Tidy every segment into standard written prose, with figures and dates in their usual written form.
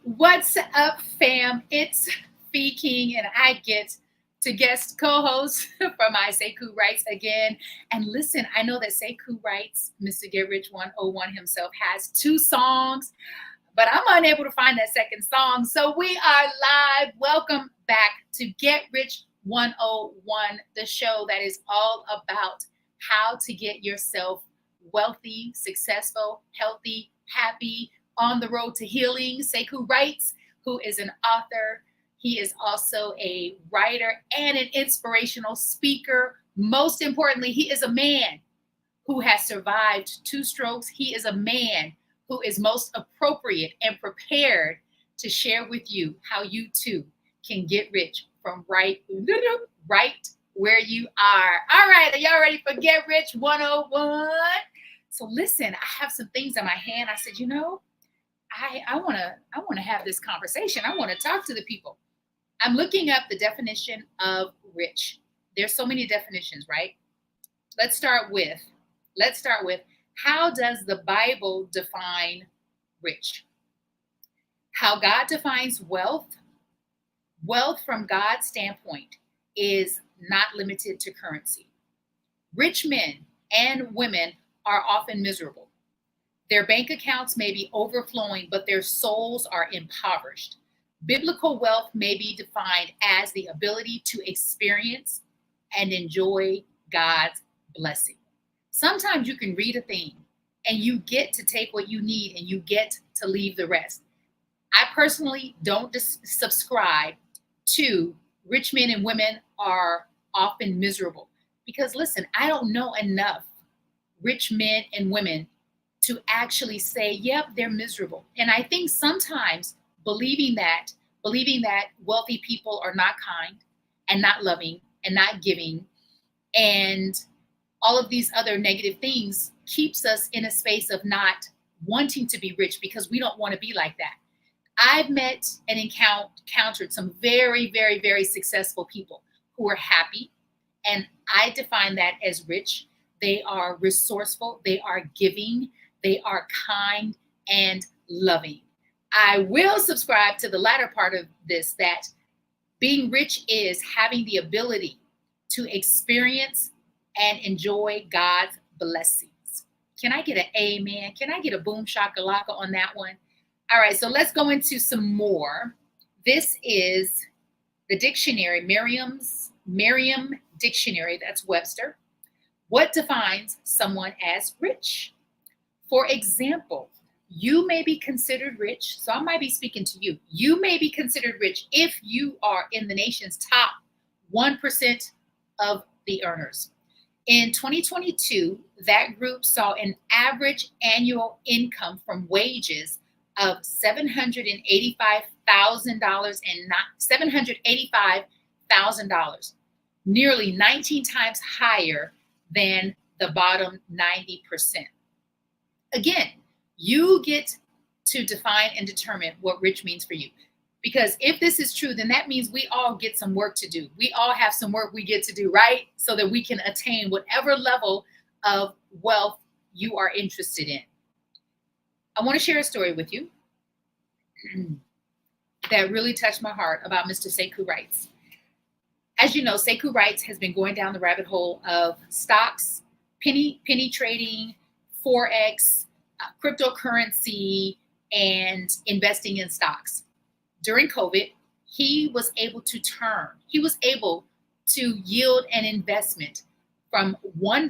What's up, fam? It's Fee King, and I get to guest co-host for my Sekou Writes again. And listen, I know that Sekou Writes, Mr. Get Rich 101 himself, has two songs, but I'm unable to find that second song. So we are live. Welcome back to Get Rich 101, the show that is all about how to get yourself wealthy, successful, healthy, happy, on the road to healing. Sekou Writes, who is an author. He is also a writer and an inspirational speaker. Most importantly, he is a man who has survived two strokes. He is a man who is most appropriate and prepared to share with you how you too can get rich from right where you are. All right, are y'all ready for Get Rich 101? So listen, I have some things in my hand. I said, I want to have this conversation. I want to talk to the people. I'm looking up the definition of rich. There's so many definitions, right? Let's start with how does the Bible define rich? How God defines wealth. Wealth from God's standpoint is not limited to currency. Rich men and women are often miserable. Their bank accounts may be overflowing, but their souls are impoverished. Biblical wealth may be defined as the ability to experience and enjoy God's blessing. Sometimes you can read a thing and you get to take what you need and you get to leave the rest. I personally don't subscribe to rich men and women are often miserable because listen, I don't know enough rich men and women to actually say, yep, they're miserable. And I think sometimes believing that wealthy people are not kind and not loving and not giving and all of these other negative things keeps us in a space of not wanting to be rich because we don't want to be like that. I've met and encountered some very, very, very successful people who are happy. And I define that as rich. They are resourceful. They are giving. They are kind and loving. I will subscribe to the latter part of this, that being rich is having the ability to experience and enjoy God's blessings. Can I get an amen? Can I get a boom shakalaka on that one? All right, so let's go into some more. This is the dictionary, Merriam Dictionary, that's Webster. What defines someone as rich? For example, you may be considered rich. So I might be speaking to you. You may be considered rich if you are in the nation's top 1% of the earners. In 2022, that group saw an average annual income from wages of $785,000, nearly 19 times higher than the bottom 90%. Again, you get to define and determine what rich means for you. Because if this is true, then that means we all get some work to do. We all have some work we get to do, right? So that we can attain whatever level of wealth you are interested in. I want to share a story with you that really touched my heart about Mr. Sekou Writes. As you know, Sekou Writes has been going down the rabbit hole of stocks, penny trading, Forex, cryptocurrency, and investing in stocks. During COVID, he was able to yield an investment from $1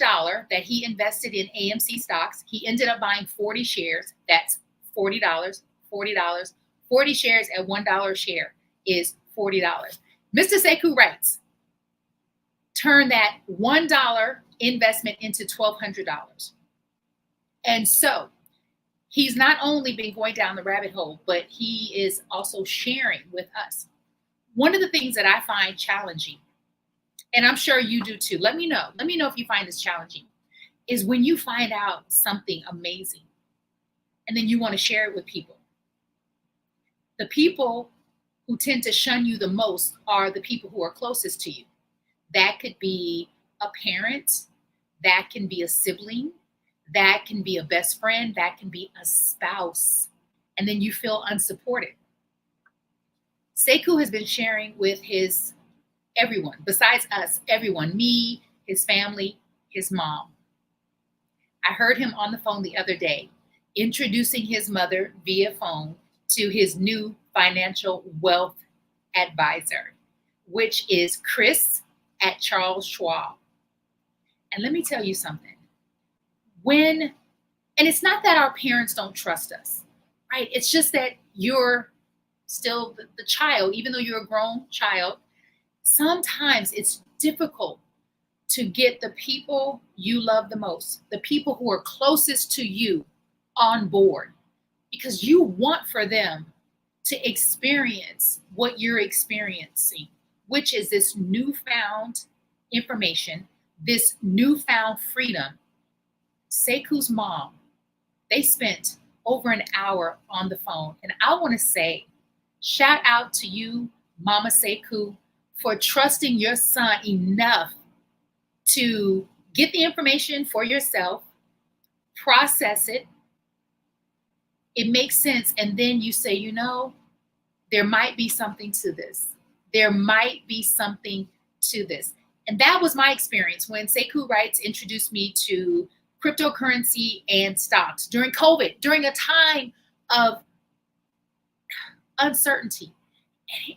that he invested in AMC stocks. He ended up buying 40 shares. That's $40. 40 shares at $1 a share is $40. Mr. Sekou Writes turned that $1 investment into $1,200. And so he's not only been going down the rabbit hole, but he is also sharing with us. One of the things that I find challenging, and I'm sure you do too, let me know if you find this challenging, is when you find out something amazing and then you want to share it with people. The people who tend to shun you the most are the people who are closest to you. That could be a parent, that can be a sibling, that can be a best friend, that can be a spouse. And then you feel unsupported. Sekou has been sharing with his everyone, besides us, everyone, me, his family, his mom. I heard him on the phone the other day introducing his mother via phone to his new financial wealth advisor, which is Chris at Charles Schwab. And let me tell you something. And it's not that our parents don't trust us, right? It's just that you're still the child, even though you're a grown child. Sometimes it's difficult to get the people you love the most, the people who are closest to you, on board, because you want for them to experience what you're experiencing, which is this newfound information, this newfound freedom. Sekou's mom, they spent over an hour on the phone. And I want to say, shout out to you, Mama Sekou, for trusting your son enough to get the information for yourself, process it. It makes sense. And then you say, you know, there might be something to this. There might be something to this. And that was my experience when Sekou Wrights introduced me to cryptocurrency and stocks during COVID, during a time of uncertainty.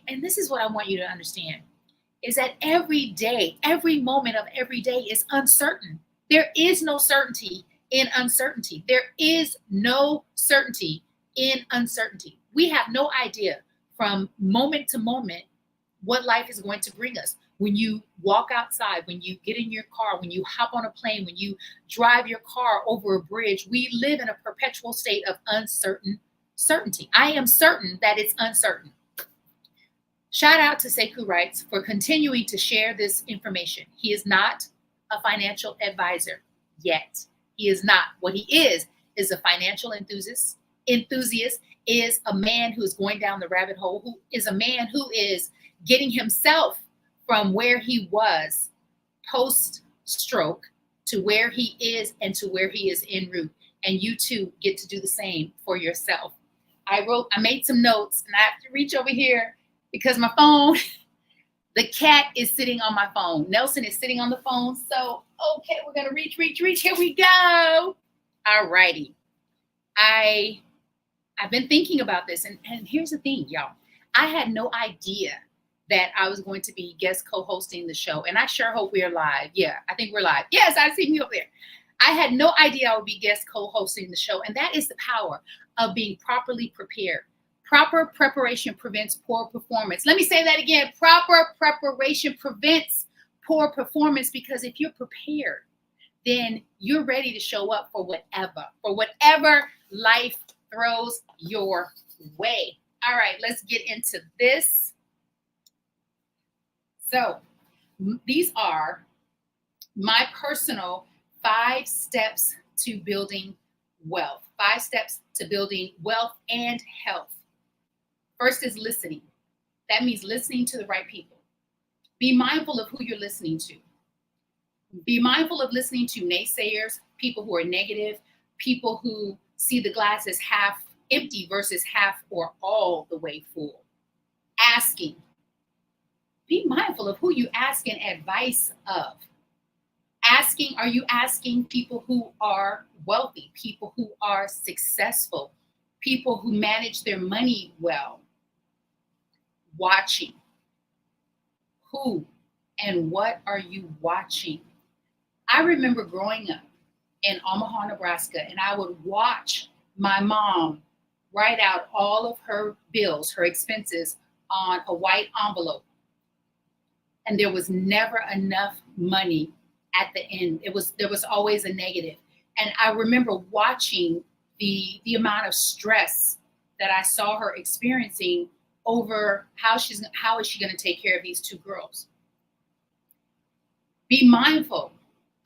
And this is what I want you to understand, is that every day, every moment of every day is uncertain. There is no certainty in uncertainty. There is no certainty in uncertainty. We have no idea from moment to moment what life is going to bring us. When you walk outside, when you get in your car, when you hop on a plane, when you drive your car over a bridge, we live in a perpetual state of certainty. I am certain that it's uncertain. Shout out to Sekou Wrights for continuing to share this information. He is not a financial advisor yet. He is not. What he is a financial enthusiast, is a man who is going down the rabbit hole, who is a man who is getting himself from where he was post-stroke to where he is and to where he is en route. And you too get to do the same for yourself. I made some notes, and I have to reach over here because my phone, the cat is sitting on my phone. Nelson is sitting on the phone. So, okay, we're going to reach. Here we go. All righty. I've been thinking about this, and here's the thing, y'all. I had no idea that I was going to be guest co-hosting the show, and I sure hope we're live. Yeah, I think we're live. Yes, I see you up there. I had no idea I would be guest co-hosting the show, and that is the power of being properly prepared. Proper preparation prevents poor performance. Let me say that again. Proper preparation prevents poor performance, because if you're prepared, then you're ready to show up for whatever life throws your way. All right, let's get into this. So these are my personal 5 steps to building wealth. 5 steps to building wealth and health. First is listening. That means listening to the right people. Be mindful of who you're listening to. Be mindful of listening to naysayers, people who are negative, people who see the glass as half empty versus half or all the way full. Asking. Be mindful of who you asking advice of. Are you asking people who are wealthy, people who are successful, people who manage their money well? Watching. Who and what are you watching? I remember growing up in Omaha, Nebraska, and I would watch my mom write out all of her bills, her expenses, on a white envelope. And there was never enough money at the end. There was always a negative. And I remember watching the amount of stress that I saw her experiencing over how is she going to take care of these 2 girls. Be mindful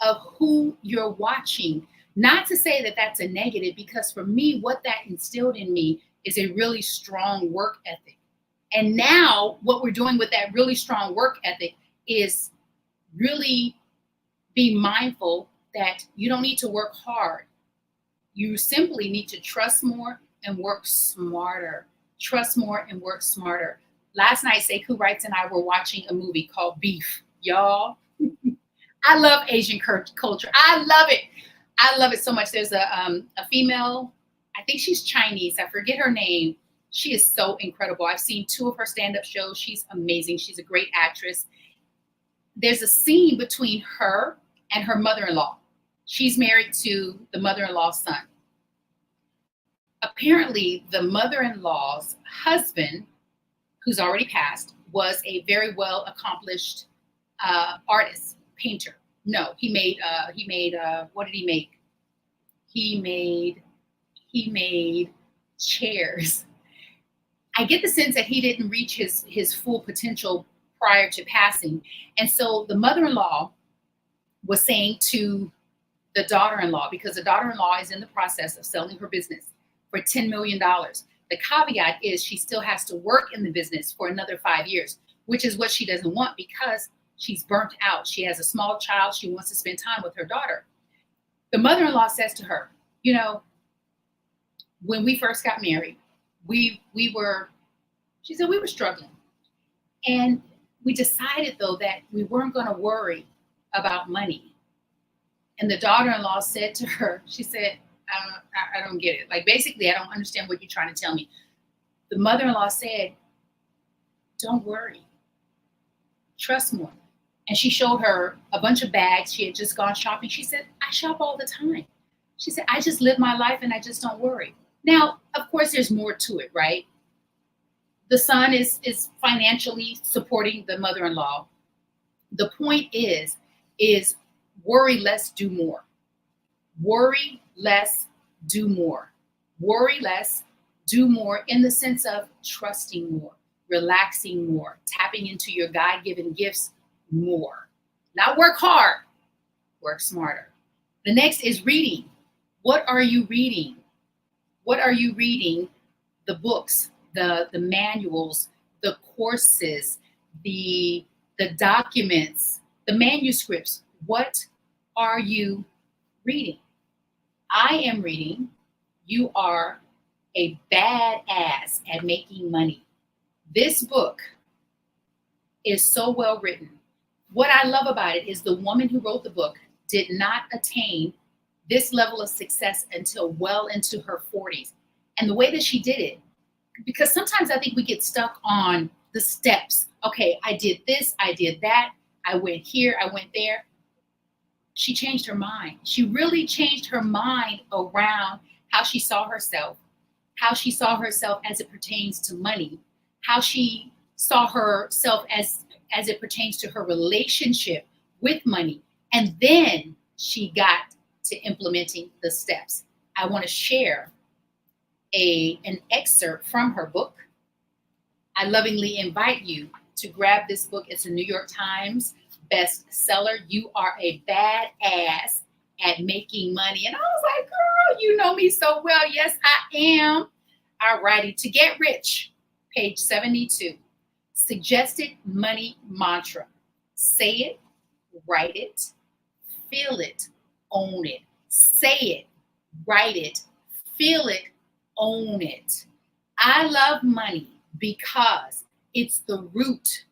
of who you're watching. Not to say that that's a negative, because for me, what that instilled in me is a really strong work ethic. And now what we're doing with that really strong work ethic is really being mindful that you don't need to work hard. You simply need to trust more and work smarter. Trust more and work smarter. Last night, Sekou Wrights and I were watching a movie called Beef. Y'all, I love Asian culture. I love it. I love it so much. There's a female, I think she's Chinese. I forget her name. She is so incredible. I've seen 2 of her stand-up shows. She's amazing. She's a great actress. There's a scene between her and her mother-in-law. She's married to the mother-in-law's son. Apparently, the mother-in-law's husband, who's already passed, was a very well accomplished artist, painter. No, he made what did he make? He made chairs. I get the sense that he didn't reach his full potential prior to passing. And so the mother-in-law was saying to the daughter-in-law, because the daughter-in-law is in the process of selling her business for $10 million. The caveat is she still has to work in the business for another 5 years, which is what she doesn't want because she's burnt out. She has a small child. She wants to spend time with her daughter. The mother-in-law says to her, you know, when we first got married, she said we were struggling. And we decided though that we weren't going to worry about money. And the daughter-in-law said to her, she said, I don't get it. Like, basically, I don't understand what you're trying to tell me. The mother-in-law said, don't worry. Trust more. And she showed her a bunch of bags. She had just gone shopping. She said, I shop all the time. She said, I just live my life and I just don't worry. Now, of course, there's more to it, right? The son is financially supporting the mother-in-law. The point is worry less, do more. Worry less, do more. Worry less, do more in the sense of trusting more, relaxing more, tapping into your God-given gifts more. Not work hard, work smarter. The next is reading. What are you reading? What are you reading? The books, the manuals, the courses, the documents, the manuscripts. What are you reading? I am reading You Are a Badass at Making Money. This book is so well written. What I love about it is the woman who wrote the book did not attain this level of success until well into her 40s. And the way that she did it, because sometimes I think we get stuck on the steps. Okay, I did this, I did that, I went here, I went there. She changed her mind. She really changed her mind around how she saw herself as it pertains to money, how she saw herself as it pertains to her relationship with money. And then she got to implementing the steps. I want to share an excerpt from her book. I lovingly invite you to grab this book. It's a New York Times bestseller. You Are a Badass at Making Money. And I was like, girl, you know me so well. Yes, I am. All righty. To Get Rich, page 72. Suggested money mantra. Say it, write it, feel it, own it. Say it, write it, feel it, own it. I love money because it's the root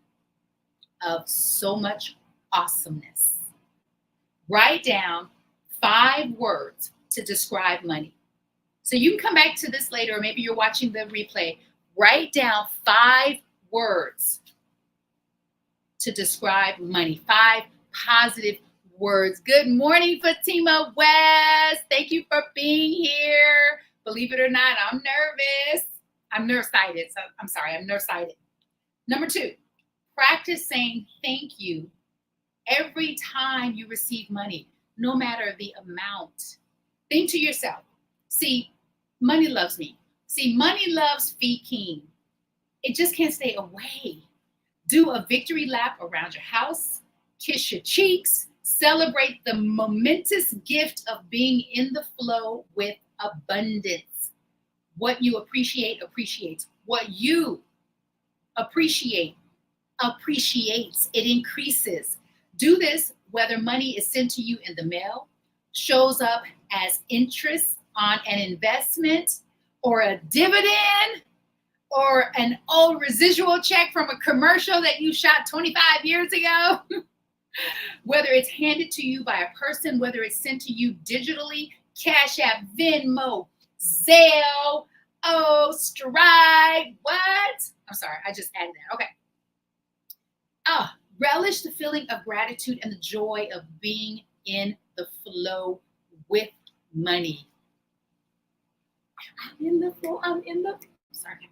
of so much awesomeness. Write down 5 words to describe money. So you can come back to this later, or maybe you're watching the replay. Write down 5 words to describe money. 5 positive words. Good morning, Fatima West. Thank you for being here. Believe it or not, I'm nervous. I'm nearsighted. So I'm sorry, I'm nearsighted. Number 2, practice saying thank you every time you receive money, no matter the amount. Think to yourself, see, money loves me. See, money loves Fee King. It just can't stay away. Do a victory lap around your house, kiss your cheeks, celebrate the momentous gift of being in the flow with abundance. What you appreciate appreciates. What you appreciate appreciates. It increases. Do this whether money is sent to you in the mail, shows up as interest on an investment, or a dividend. or an old residual check from a commercial that you shot 25 years ago, whether it's handed to you by a person, whether it's sent to you digitally, Cash App, Venmo, Zelle, oh, Stride, what? I'm sorry, I just added that. Okay. Relish the feeling of gratitude and the joy of being in the flow with money. I'm in the flow. Sorry.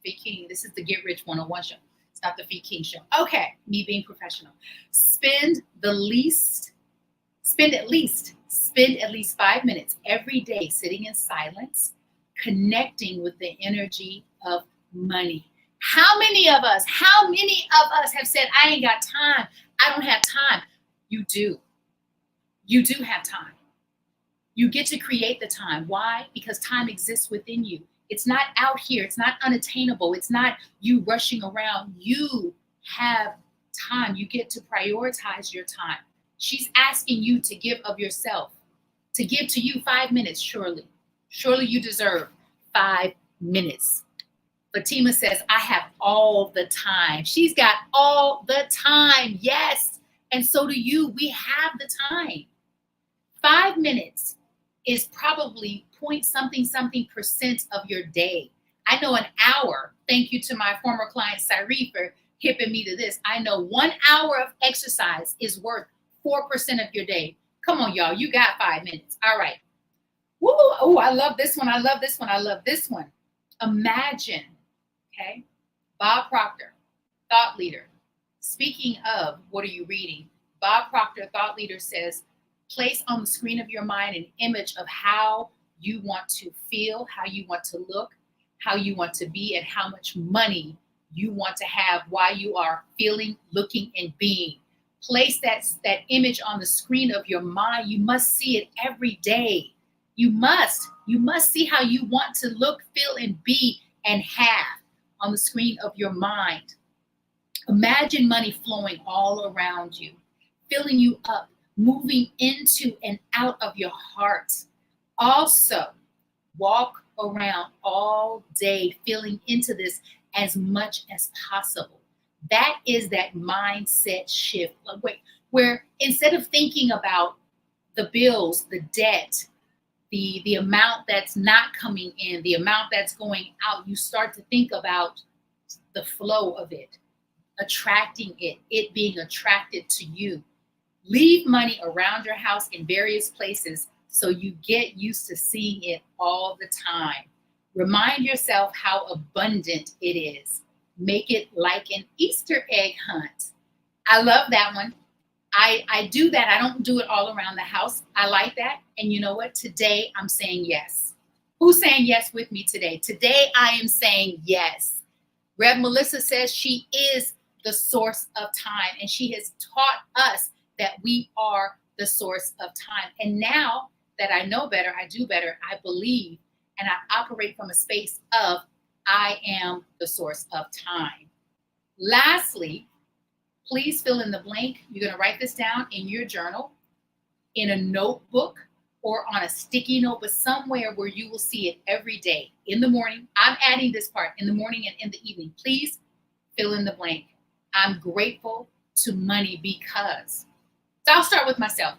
Fee King. This is the Get Rich 101 show. It's not the Fee King show. Okay. Me being professional. Spend at least 5 minutes every day sitting in silence, connecting with the energy of money. How many of us have said, I ain't got time. I don't have time. You do. You do have time. You get to create the time. Why? Because time exists within you. It's not out here. It's not unattainable. It's not you rushing around. You have time. You get to prioritize your time. She's asking you to give of yourself, to give to you 5 minutes, surely. Surely you deserve 5 minutes. Fatima says, I have all the time. She's got all the time. Yes. And so do you. We have the time. 5 minutes is probably point something percent of your day. I know an hour, thank you to my former client, Cyree, for hipping me to this. I know 1 hour of exercise is worth 4% of your day. Come on, y'all. You got 5 minutes. All right. Woo. Oh, I love this one. I love this one. I love this one. Imagine, okay, Bob Proctor, thought leader. Speaking of, what are you reading? Bob Proctor, thought leader, says, place on the screen of your mind an image of how you want to feel, how you want to look, how you want to be, and how much money you want to have while you are feeling, looking, and being. Place that image on the screen of your mind. You must see it every day. You must see how you want to look, feel, and be and have on the screen of your mind. Imagine money flowing all around you, filling you up, moving into and out of your heart. Also, walk around all day feeling into this as much as possible. That is that mindset shift, where instead of thinking about the bills, the debt, the amount that's not coming in, the amount that's going out, you start to think about the flow of it, attracting it being attracted to you. Leave money around your house in various places so you get used to seeing it all the time. Remind yourself how abundant it is. Make it like an Easter egg hunt. I love that one. I do that. I don't do it all around the house. I like that. And you know what? Today I'm saying yes. Who's saying yes with me today? Today I am saying yes. Rev Melissa says she is the source of time, and she has taught us that we are the source of time. And now that I know better, I do better, I believe, and I operate from a space of I am the source of time. Lastly, please fill in the blank. You're going to write this down in your journal, in a notebook, or on a sticky note, but somewhere where you will see it every day. In the morning, I'm adding this part, in the morning and in the evening. Please fill in the blank. I'm grateful to money because. So I'll start with myself.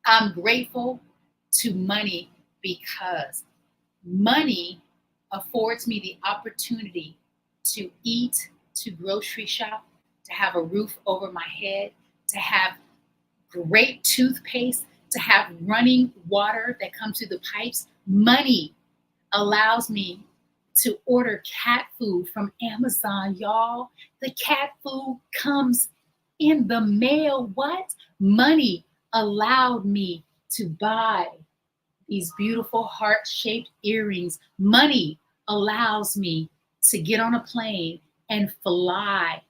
I'm grateful to money because money affords me the opportunity to eat, to grocery shop, to have a roof over my head, to have great toothpaste, to have running water that comes through the pipes. Money allows me to order cat food from Amazon, y'all. The cat food comes in the mail. What? Money allowed me to buy these beautiful heart-shaped earrings. Money allows me to get on a plane and fly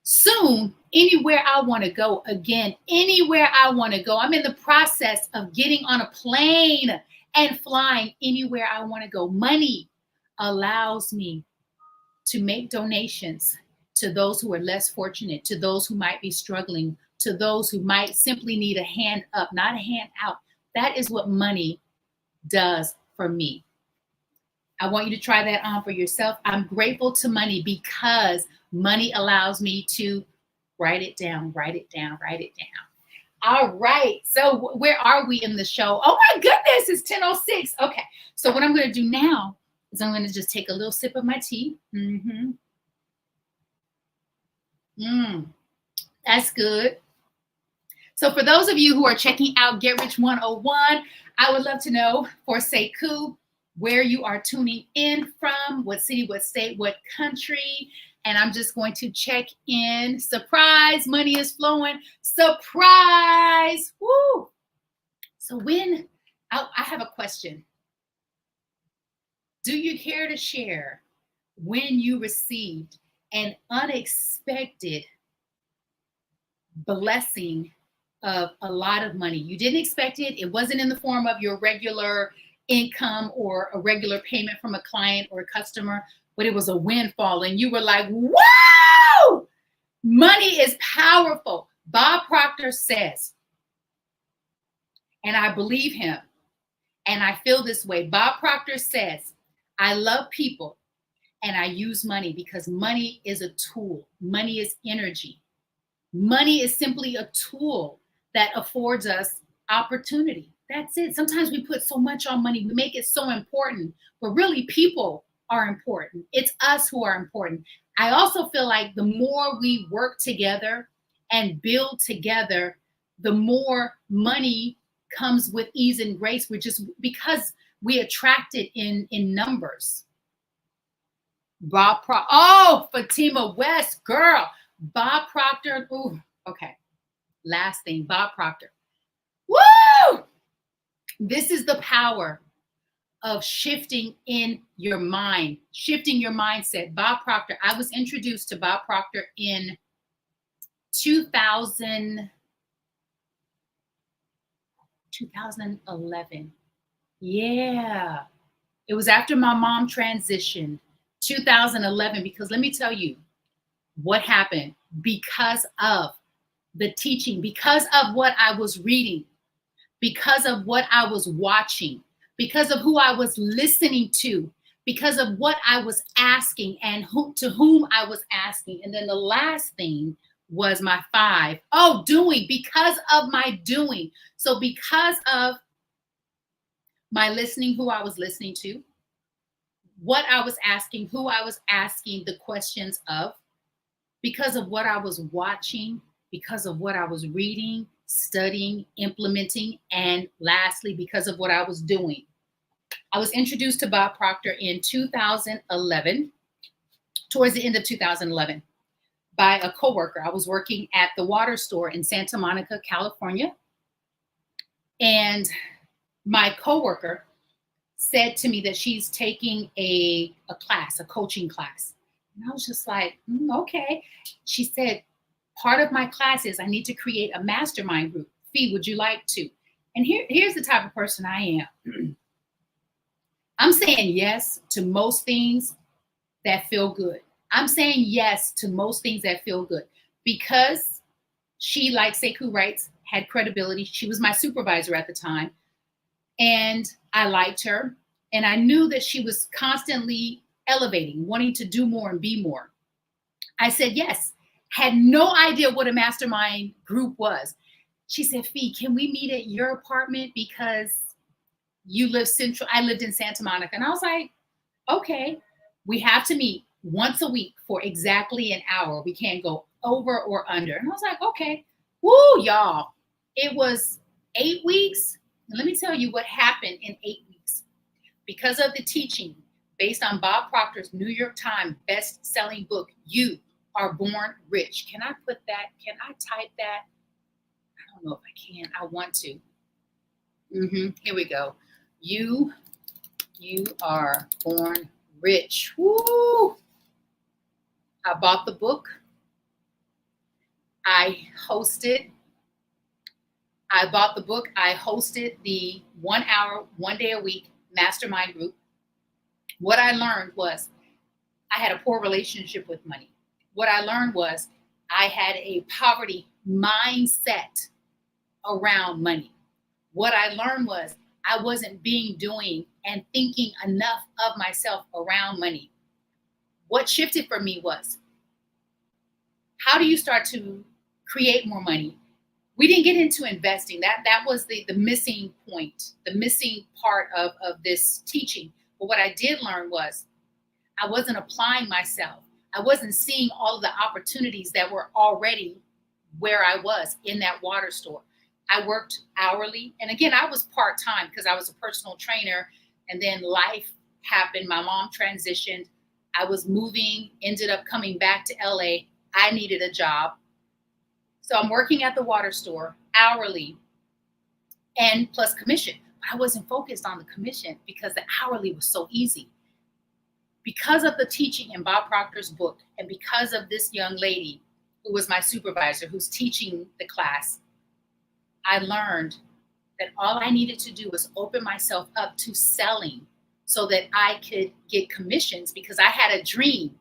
soon anywhere I want to go. Again, anywhere I want to go. I'm in the process of getting on a plane and flying anywhere I want to go. Money allows me to make donations to those who are less fortunate, to those who might be struggling, to those who might simply need a hand up, not a hand out. That is what money does for me. I want you to try that on for yourself. I'm grateful to money because money allows me to write it down, write it down, write it down. All right. So where are we in the show? Oh my goodness, it's 10:06. Okay. So what I'm going to do now is I'm going to just take a little sip of my tea. That's good. So for those of you who are checking out Get Rich 101, I would love to know for Sekou where you are tuning in from, what city, what state, what country. And I'm just going to check in. Surprise, money is flowing. Surprise. Woo. So I have a question. Do you care to share when you received an unexpected blessing of a lot of money? You didn't expect it. It wasn't in the form of your regular income or a regular payment from a client or a customer, but it was a windfall. And you were like, whoa, money is powerful. Bob Proctor says, and I believe him, and I feel this way. Bob Proctor says, I love people and I use money because money is a tool. Money is energy. Money is simply a tool that affords us opportunity. That's it. Sometimes we put so much on money. We make it so important, but really people are important. It's us who are important. I also feel like the more we work together and build together, the more money comes with ease and grace. We're just because we attract it in numbers. Fatima West, girl. Bob Proctor. Ooh, okay. Last thing, Bob Proctor. Woo! This is the power of shifting in your mind, shifting your mindset. Bob Proctor. I was introduced to Bob Proctor in 2011. Yeah. It was after my mom transitioned, 2011, because let me tell you what happened because of the teaching, because of what I was reading, because of what I was watching, because of who I was listening to, because of what I was asking and to whom I was asking. And then the last thing was my 5. Oh, doing, because of my doing. So because of my listening, who I was listening to, what I was asking, who I was asking the questions of, because of what I was watching, because of what I was reading, studying, implementing, and lastly, because of what I was doing. I was introduced to Bob Proctor in 2011, towards the end of 2011, by a coworker. I was working at the water store in Santa Monica, California. And my coworker said to me that she's taking a class, a coaching class. And I was just like, okay. She said, part of my class is I need to create a mastermind group. Fee, would you like to? And here's the type of person I am. I'm saying yes to most things that feel good. I'm saying yes to most things that feel good because she, like Sekou writes, had credibility. She was my supervisor at the time. And I liked her. And I knew that she was constantly elevating, wanting to do more and be more. I said yes. Had no idea what a mastermind group was. She said, Fee, can we meet at your apartment because you live central? I lived in Santa Monica. And I was like, okay, we have to meet once a week for exactly an hour. We can't go over or under. And I was like, okay. Woo, y'all. It was 8 weeks. And let me tell you what happened in 8 weeks. Because of the teaching based on Bob Proctor's New York Times best-selling book, You Are Born Rich. Can I put that? Can I type that? I don't know if I can. I want to. Here we go. You Are Born Rich. Woo! I bought the book. I bought the book. I hosted the 1 hour, 1 day a week mastermind group. What I learned was I had a poor relationship with money. What I learned was I had a poverty mindset around money. What I learned was I wasn't doing and thinking enough of myself around money. What shifted for me was, how do you start to create more money? We didn't get into investing. That was the missing point, the missing part of this teaching. But what I did learn was, I wasn't applying myself. I wasn't seeing all of the opportunities that were already where I was in that water store. I worked hourly. And again, I was part-time because I was a personal trainer. And then life happened. My mom transitioned. I was moving, ended up coming back to LA. I needed a job. So I'm working at the water store hourly and plus commission. But I wasn't focused on the commission because the hourly was so easy. Because of the teaching in Bob Proctor's book, and because of this young lady who was my supervisor, who's teaching the class, I learned that all I needed to do was open myself up to selling so that I could get commissions, because I had a dream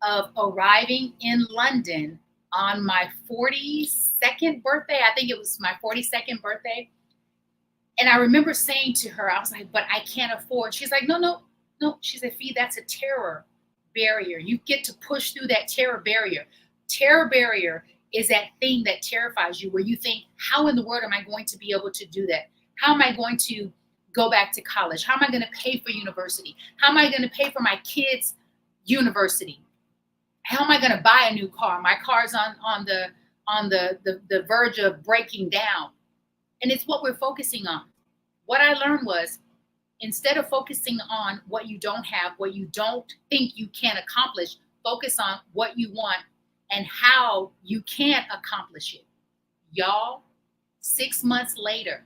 of arriving in London on my 42nd birthday. I think it was my 42nd birthday. And I remember saying to her, I was like, but I can't afford. She's like, no. She said, Fee, that's a terror barrier. You get to push through that terror barrier. Terror barrier is that thing that terrifies you, where you think, how in the world am I going to be able to do that? How am I going to go back to college? How am I going to pay for university? How am I going to pay for my kids' university? How am I going to buy a new car? My car's on the verge of breaking down. And it's what we're focusing on. What I learned was, instead of focusing on what you don't have, what you don't think you can accomplish, focus on what you want and how you can accomplish it. Y'all, 6 months later,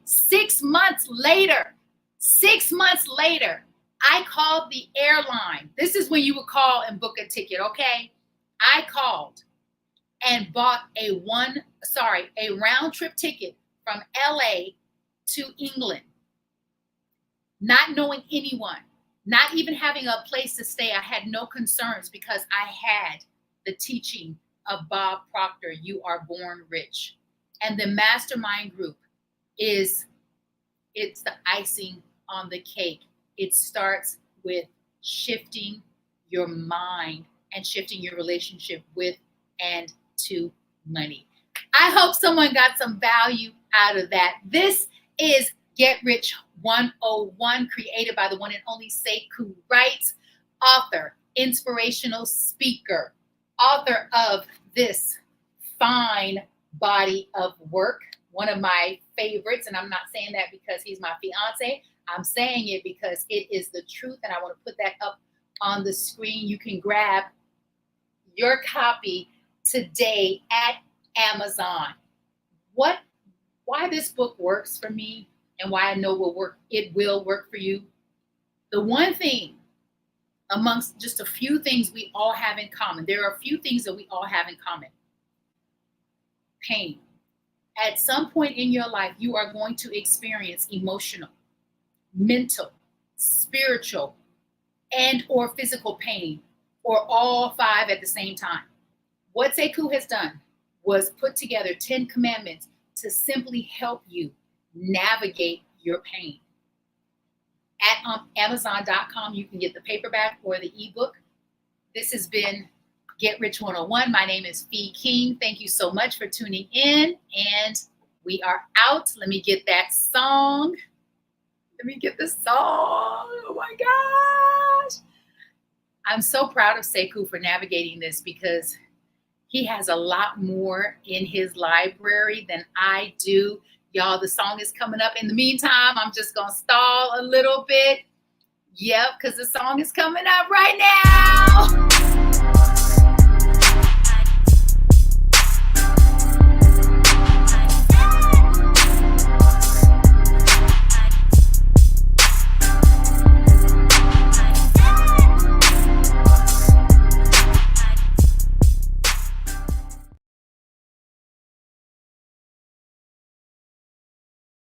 I called the airline. This is when you would call and book a ticket, okay? I called and bought a round trip ticket from LA to England, not knowing anyone, not even having a place to stay. I had no concerns because I had the teaching of Bob Proctor, You Are Born Rich. And the mastermind group it's the icing on the cake. It starts with shifting your mind and shifting your relationship with and to money. I hope someone got some value out of that. This is Get Rich 101, created by the one and only Sekou Writes, author, inspirational speaker, author of this fine body of work, one of my favorites. And I'm not saying that because he's my fiance. I'm saying it because it is the truth. And I want to put that up on the screen. You can grab your copy today at Amazon. Why this book works for me and why I know it will work for you. The one thing amongst just a few things we all have in common, there are a few things that we all have in common. Pain. At some point in your life, you are going to experience emotional, mental, spiritual, and or physical pain, or all five at the same time. What Sekou has done was put together 10 commandments to simply help you navigate your pain. At Amazon.com, you can get the paperback or the ebook. This has been Get Rich 101. My name is Fee King. Thank you so much for tuning in, and we are out. Let me get that song. Oh my gosh. I'm so proud of Sekou for navigating this, because he has a lot more in his library than I do. Y'all, the song is coming up. In the meantime, I'm just going to stall a little bit. Yep, because the song is coming up right now.